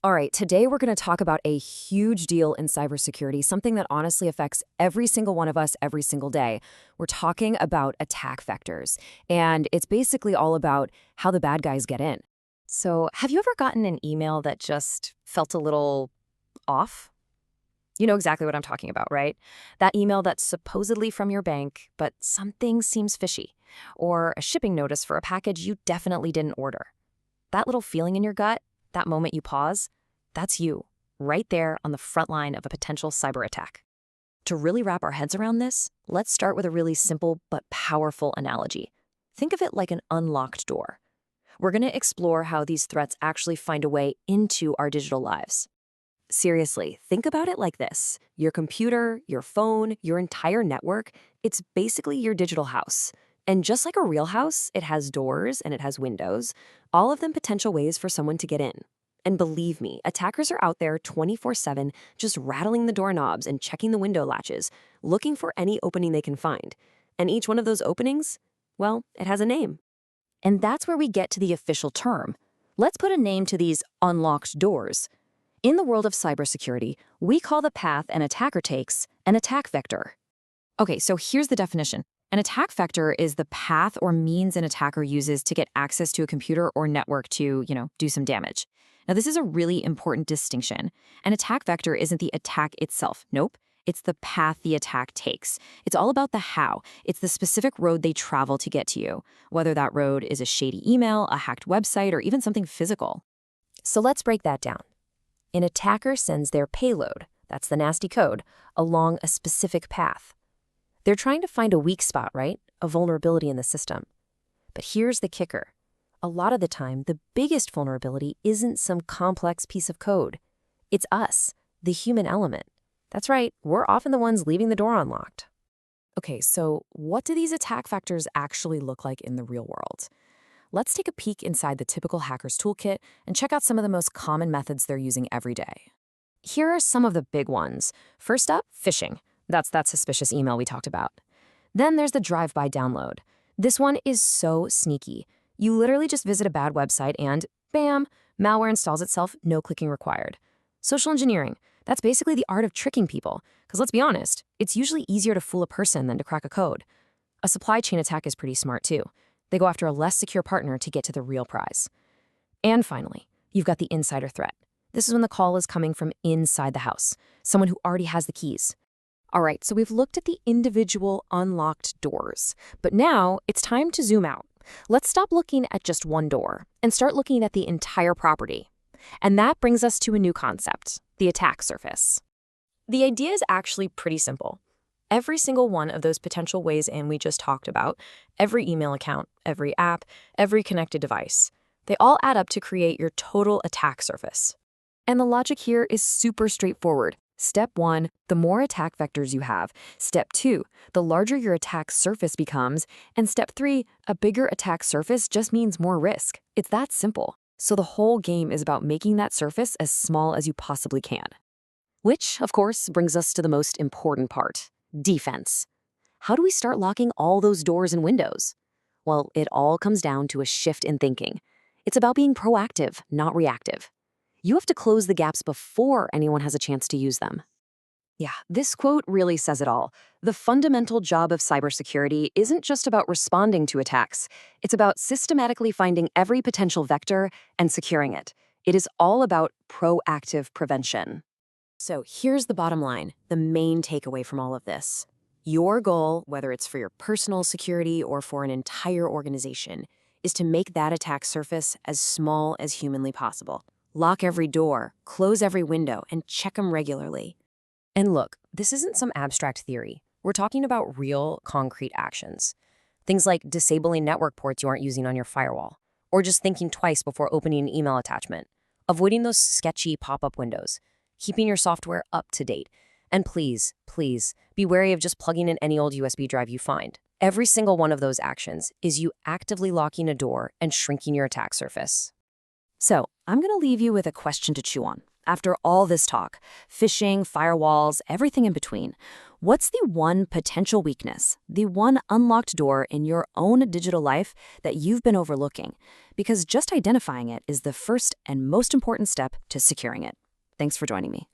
All right, today we're going to talk about a huge deal in cybersecurity, something that honestly affects every single one of us every single day. We're talking about attack vectors, and it's basically all about how the bad guys get in. So, have you ever gotten an email that just felt a little off? You know exactly what I'm talking about, right? That email that's supposedly from your bank, but something seems fishy. Or a shipping notice for a package you definitely didn't order. That little feeling in your gut, that moment you pause, that's you, right there on the front line of a potential cyber attack. To really wrap our heads around this, let's start with a really simple but powerful analogy. Think of it like an unlocked door. We're going to explore how these threats actually find a way into our digital lives. Seriously, think about it like this. Your computer, your phone, your entire network, it's basically your digital house. And just like a real house, it has doors and it has windows, all of them potential ways for someone to get in. And believe me, attackers are out there 24/7 just rattling the doorknobs and checking the window latches, looking for any opening they can find. And each one of those openings, well, it has a name. And that's where we get to the official term. Let's put a name to these unlocked doors. In the world of cybersecurity, we call the path an attacker takes an attack vector. Okay, so here's the definition. An attack vector is the path or means an attacker uses to get access to a computer or network to, do some damage. Now, this is a really important distinction. An attack vector isn't the attack itself. Nope. It's the path the attack takes. It's all about the how. It's the specific road they travel to get to you, whether that road is a shady email, a hacked website, or even something physical. So let's break that down. An attacker sends their payload, that's the nasty code, along a specific path. They're trying to find a weak spot, right? A vulnerability in the system. But here's the kicker. A lot of the time, the biggest vulnerability isn't some complex piece of code. It's us, the human element. That's right, we're often the ones leaving the door unlocked. Okay, so what do these attack vectors actually look like in the real world? Let's take a peek inside the typical hacker's toolkit and check out some of the most common methods they're using every day. Here are some of the big ones. First up, phishing. That's that suspicious email we talked about. Then there's the drive-by download. This one is so sneaky. You literally just visit a bad website and, bam, malware installs itself, no clicking required. Social engineering. That's basically the art of tricking people. Because let's be honest, it's usually easier to fool a person than to crack a code. A supply chain attack is pretty smart too. They go after a less secure partner to get to the real prize. And finally, you've got the insider threat. This is when the call is coming from inside the house, someone who already has the keys. All right, so we've looked at the individual unlocked doors, but now it's time to zoom out. Let's stop looking at just one door and start looking at the entire property. And that brings us to a new concept, the attack surface. The idea is actually pretty simple. Every single one of those potential ways in we just talked about, every email account, every app, every connected device, they all add up to create your total attack surface. And the logic here is super straightforward. Step 1, the more attack vectors you have. Step 2, the larger your attack surface becomes. And step 3, a bigger attack surface just means more risk. It's that simple. So the whole game is about making that surface as small as you possibly can. Which, of course, brings us to the most important part, defense. How do we start locking all those doors and windows? Well, it all comes down to a shift in thinking. It's about being proactive, not reactive. You have to close the gaps before anyone has a chance to use them. Yeah, this quote really says it all. The fundamental job of cybersecurity isn't just about responding to attacks. It's about systematically finding every potential vector and securing it. It is all about proactive prevention. So here's the bottom line, the main takeaway from all of this. Your goal, whether it's for your personal security or for an entire organization, is to make that attack surface as small as humanly possible. Lock every door, close every window, and check them regularly. And look, this isn't some abstract theory. We're talking about real, concrete actions. Things like disabling network ports you aren't using on your firewall, or just thinking twice before opening an email attachment, avoiding those sketchy pop-up windows, keeping your software up to date, and please, be wary of just plugging in any old USB drive you find. Every single one of those actions is you actively locking a door and shrinking your attack surface. So, I'm going to leave you with a question to chew on. after all this talk, phishing, firewalls, everything in between, what's the one potential weakness, the one unlocked door in your own digital life that you've been overlooking? Because just identifying it is the first and most important step to securing it. Thanks for joining me.